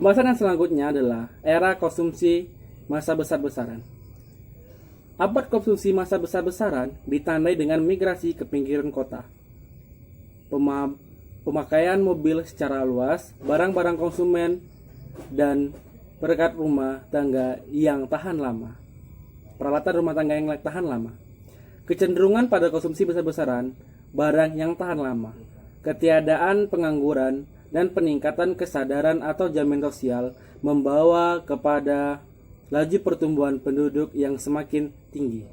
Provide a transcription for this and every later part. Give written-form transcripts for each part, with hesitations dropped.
Pembahasan yang selanjutnya adalah era konsumsi masa besar-besaran. Abad konsumsi masa besar-besaran ditandai dengan migrasi ke pinggiran kota, pemakaian mobil secara luas, barang-barang konsumen, dan perangkat rumah tangga yang tahan lama. Peralatan rumah tangga yang tahan lama. Kecenderungan pada konsumsi besar-besaran, barang yang tahan lama, ketiadaan pengangguran, dan peningkatan kesadaran atau jaminan sosial membawa kepada laju pertumbuhan penduduk yang semakin tinggi.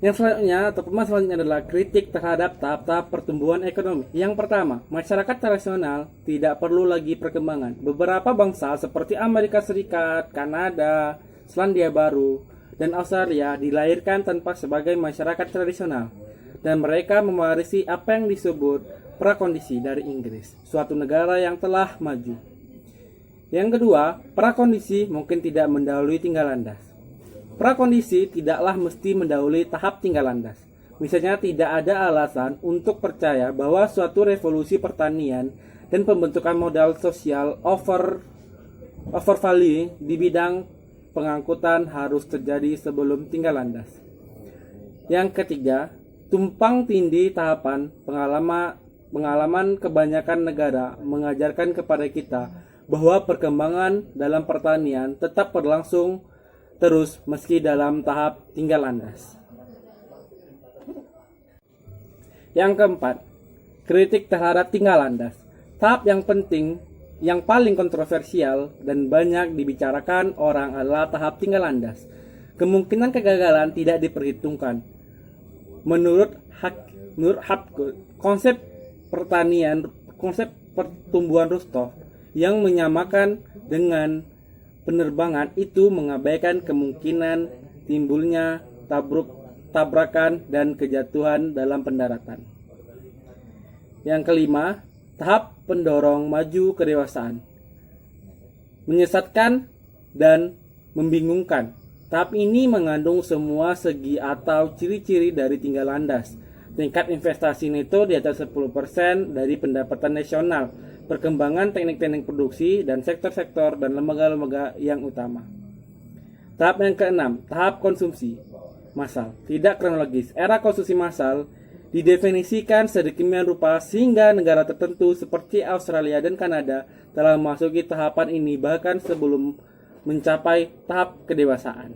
Yang selanjutnya atau pembahasan selanjutnya adalah kritik terhadap tahap-tahap pertumbuhan ekonomi. Yang pertama, masyarakat tradisional tidak perlu lagi perkembangan. Beberapa bangsa seperti Amerika Serikat, Kanada, Selandia Baru, dan Australia dilahirkan tanpa sebagai masyarakat tradisional, dan mereka mewarisi apa yang disebut prakondisi dari Inggris, suatu negara yang telah maju. Yang kedua, prakondisi mungkin tidak mendahului tinggal landas. Prakondisi tidaklah mesti mendahului tahap tinggal landas. Misalnya, tidak ada alasan untuk percaya bahwa suatu revolusi pertanian dan pembentukan modal sosial overvalue di bidang pengangkutan harus terjadi sebelum tinggal landas. Yang ketiga, tumpang tindih tahapan pengalaman kebanyakan negara mengajarkan kepada kita bahwa perkembangan dalam pertanian tetap berlangsung terus meski dalam tahap tinggal landas. Yang keempat, kritik terhadap tinggal landas. Tahap yang penting, yang paling kontroversial dan banyak dibicarakan orang adalah tahap tinggal landas. Kemungkinan kegagalan tidak diperhitungkan. Menurut Hapgood, konsep pertumbuhan Rostov yang menyamakan dengan penerbangan itu mengabaikan kemungkinan timbulnya tabrakan dan kejatuhan dalam pendaratan. Yang kelima, tahap pendorong maju kedewasaan. Menyesatkan dan membingungkan. Tahap ini mengandung semua segi atau ciri-ciri dari tinggal landas. Tingkat investasi neto di atas 10% dari pendapatan nasional, perkembangan teknik-teknik produksi, dan sektor-sektor dan lembaga-lembaga yang utama. Tahap yang keenam, tahap konsumsi massal. Tidak kronologis. Era konsumsi massal didefinisikan sedemikian rupa sehingga negara tertentu seperti Australia dan Kanada telah memasuki tahapan ini bahkan sebelum mencapai tahap kedewasaan.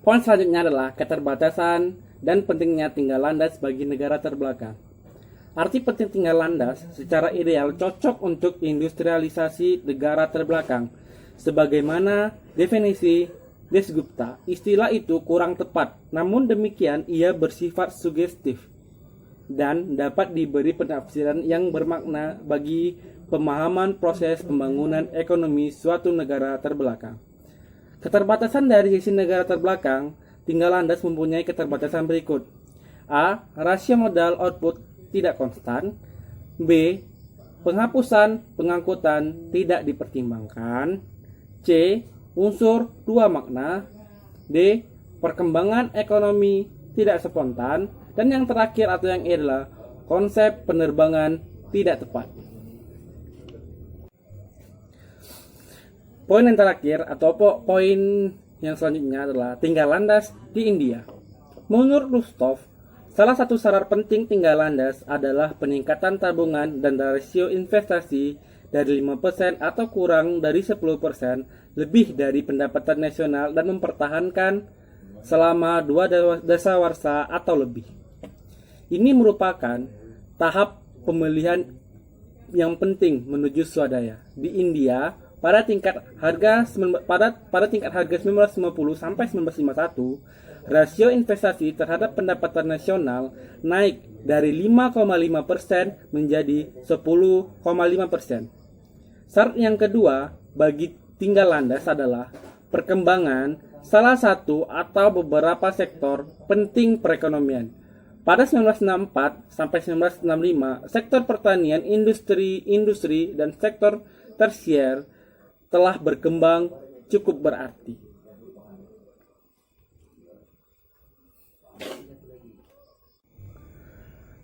Poin selanjutnya adalah keterbatasan dan pentingnya tinggal landas bagi negara terbelakang. Arti penting tinggal landas secara ideal cocok untuk industrialisasi negara terbelakang. Sebagaimana definisi Desgupta, istilah itu kurang tepat, namun demikian ia bersifat sugestif dan dapat diberi penafsiran yang bermakna bagi pemahaman proses pembangunan ekonomi suatu negara terbelakang. Keterbatasan dari sisi negara terbelakang, tinggal landas mempunyai keterbatasan berikut. A. Rasio modal output tidak konstan. B. Penghapusan pengangkutan tidak dipertimbangkan. C. Unsur dua makna. D. Perkembangan ekonomi tidak spontan. Dan yang terakhir atau yang E adalah konsep penerbangan tidak tepat. Poin yang terakhir atau poin yang selanjutnya adalah tinggal landas di India. Menurut Rostov, salah satu syarat penting tinggal landas adalah peningkatan tabungan dan rasio investasi dari 5% atau kurang dari 10% lebih dari pendapatan nasional dan mempertahankan selama 2 dasawarsa atau lebih. Ini merupakan tahap pemilihan yang penting menuju swadaya. Di India, pada tingkat harga 1950 sampai 1951, rasio investasi terhadap pendapatan nasional naik dari 5,5% menjadi 10,5%. Syarat yang kedua bagi tinggal landas adalah perkembangan salah satu atau beberapa sektor penting perekonomian. Pada 1964 sampai 1965, sektor pertanian, industri, dan sektor tersier telah berkembang cukup berarti.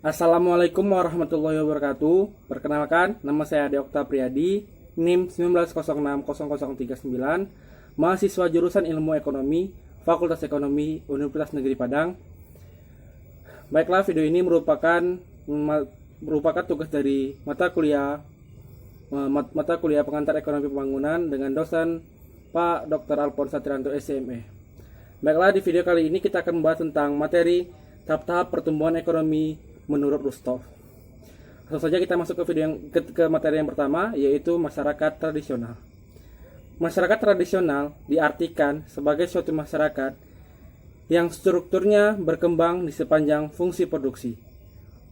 Assalamualaikum warahmatullahi wabarakatuh. Perkenalkan, nama saya Ade Okta Priyadi, NIM 19060039, mahasiswa jurusan Ilmu Ekonomi, Fakultas Ekonomi, Universitas Negeri Padang. Baiklah, video ini merupakan tugas dari mata kuliah pengantar ekonomi pembangunan dengan dosen Pak Dr. Alphonse Satrianto SME. Baiklah, di video kali ini kita akan membahas tentang materi tahap-tahap pertumbuhan ekonomi menurut Rustov. Langsung saja kita masuk ke video ke materi yang pertama, yaitu masyarakat tradisional. Masyarakat tradisional diartikan sebagai suatu masyarakat yang strukturnya berkembang di sepanjang fungsi produksi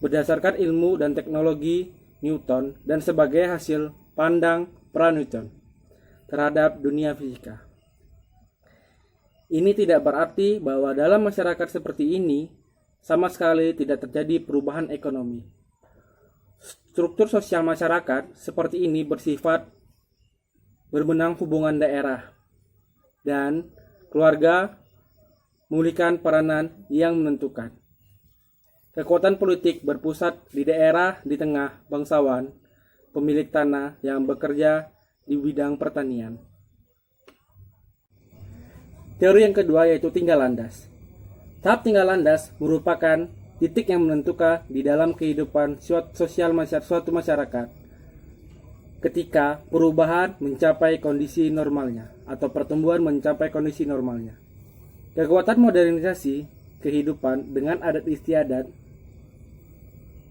berdasarkan ilmu dan teknologi Newton dan sebagai hasil pandang pra-Newton terhadap dunia fisika. Ini tidak berarti bahwa dalam masyarakat seperti ini sama sekali tidak terjadi perubahan ekonomi. Struktur sosial masyarakat seperti ini bersifat berbenang hubungan daerah dan keluarga memiliki peranan yang menentukan. Kekuatan politik berpusat di daerah di tengah bangsawan, pemilik tanah yang bekerja di bidang pertanian. Teori yang kedua yaitu tinggal landas. Tahap tinggal landas merupakan titik yang menentukan di dalam kehidupan sosial suatu masyarakat ketika perubahan mencapai kondisi normalnya atau pertumbuhan mencapai kondisi normalnya. Kekuatan modernisasi kehidupan dengan adat istiadat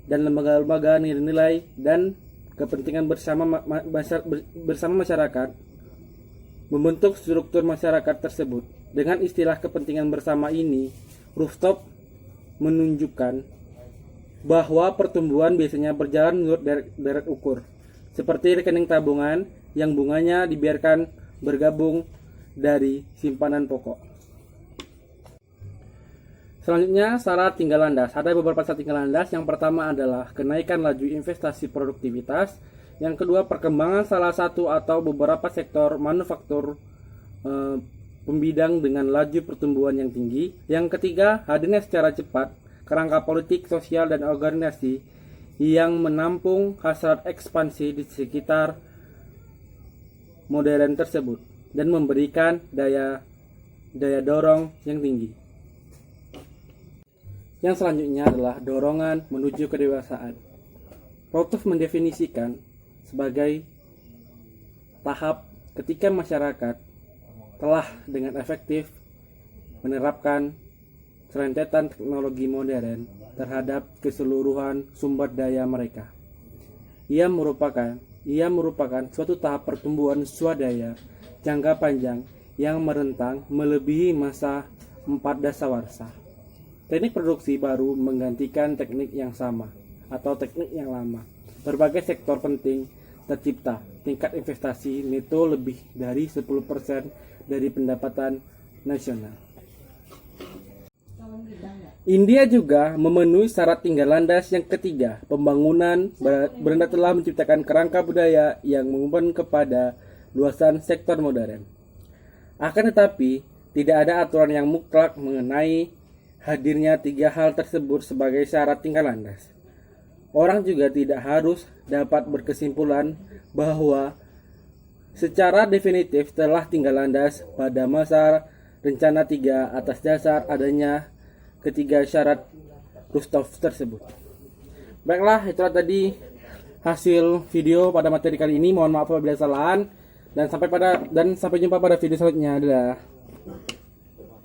dan lembaga-lembaga nilai-nilai dan kepentingan bersama masyarakat membentuk struktur masyarakat tersebut. Dengan istilah kepentingan bersama ini, Rustov menunjukkan bahwa pertumbuhan biasanya berjalan menurut deret ukur, seperti rekening tabungan yang bunganya dibiarkan bergabung dari simpanan pokok. Selanjutnya, syarat tinggal landas. Ada beberapa syarat tinggal landas. Yang pertama adalah kenaikan laju investasi produktivitas. Yang kedua, perkembangan salah satu atau beberapa sektor manufaktur pembidang dengan laju pertumbuhan yang tinggi. Yang ketiga, hadirnya secara cepat kerangka politik, sosial, dan organisasi yang menampung hasrat ekspansi di sekitar modern tersebut dan memberikan daya dorong yang tinggi. Yang selanjutnya adalah dorongan menuju kedewasaan. Rustov mendefinisikan sebagai tahap ketika masyarakat telah dengan efektif menerapkan rentetan teknologi modern terhadap keseluruhan sumber daya mereka. Ia merupakan suatu tahap pertumbuhan swadaya jangka panjang yang merentang melebihi masa 4 dasawarsa. Teknik produksi baru menggantikan teknik yang sama atau teknik yang lama. Berbagai sektor penting tercipta. Tingkat investasi neto lebih dari 10% dari pendapatan nasional. India juga memenuhi syarat tinggal landas yang ketiga. Pembangunan Belanda telah menciptakan kerangka budaya yang mengumpan kepada luasan sektor modern. Akan tetapi, tidak ada aturan yang mutlak mengenai hadirnya tiga hal tersebut sebagai syarat tinggal landas. Orang juga tidak harus dapat berkesimpulan bahwa secara definitif telah tinggal landas pada masa rencana 3 atas dasar adanya ketiga syarat Rustov tersebut. Baiklah, itulah tadi hasil video pada materi kali ini. Mohon maaf apabila kesalahan dan sampai jumpa pada video selanjutnya. Dadah.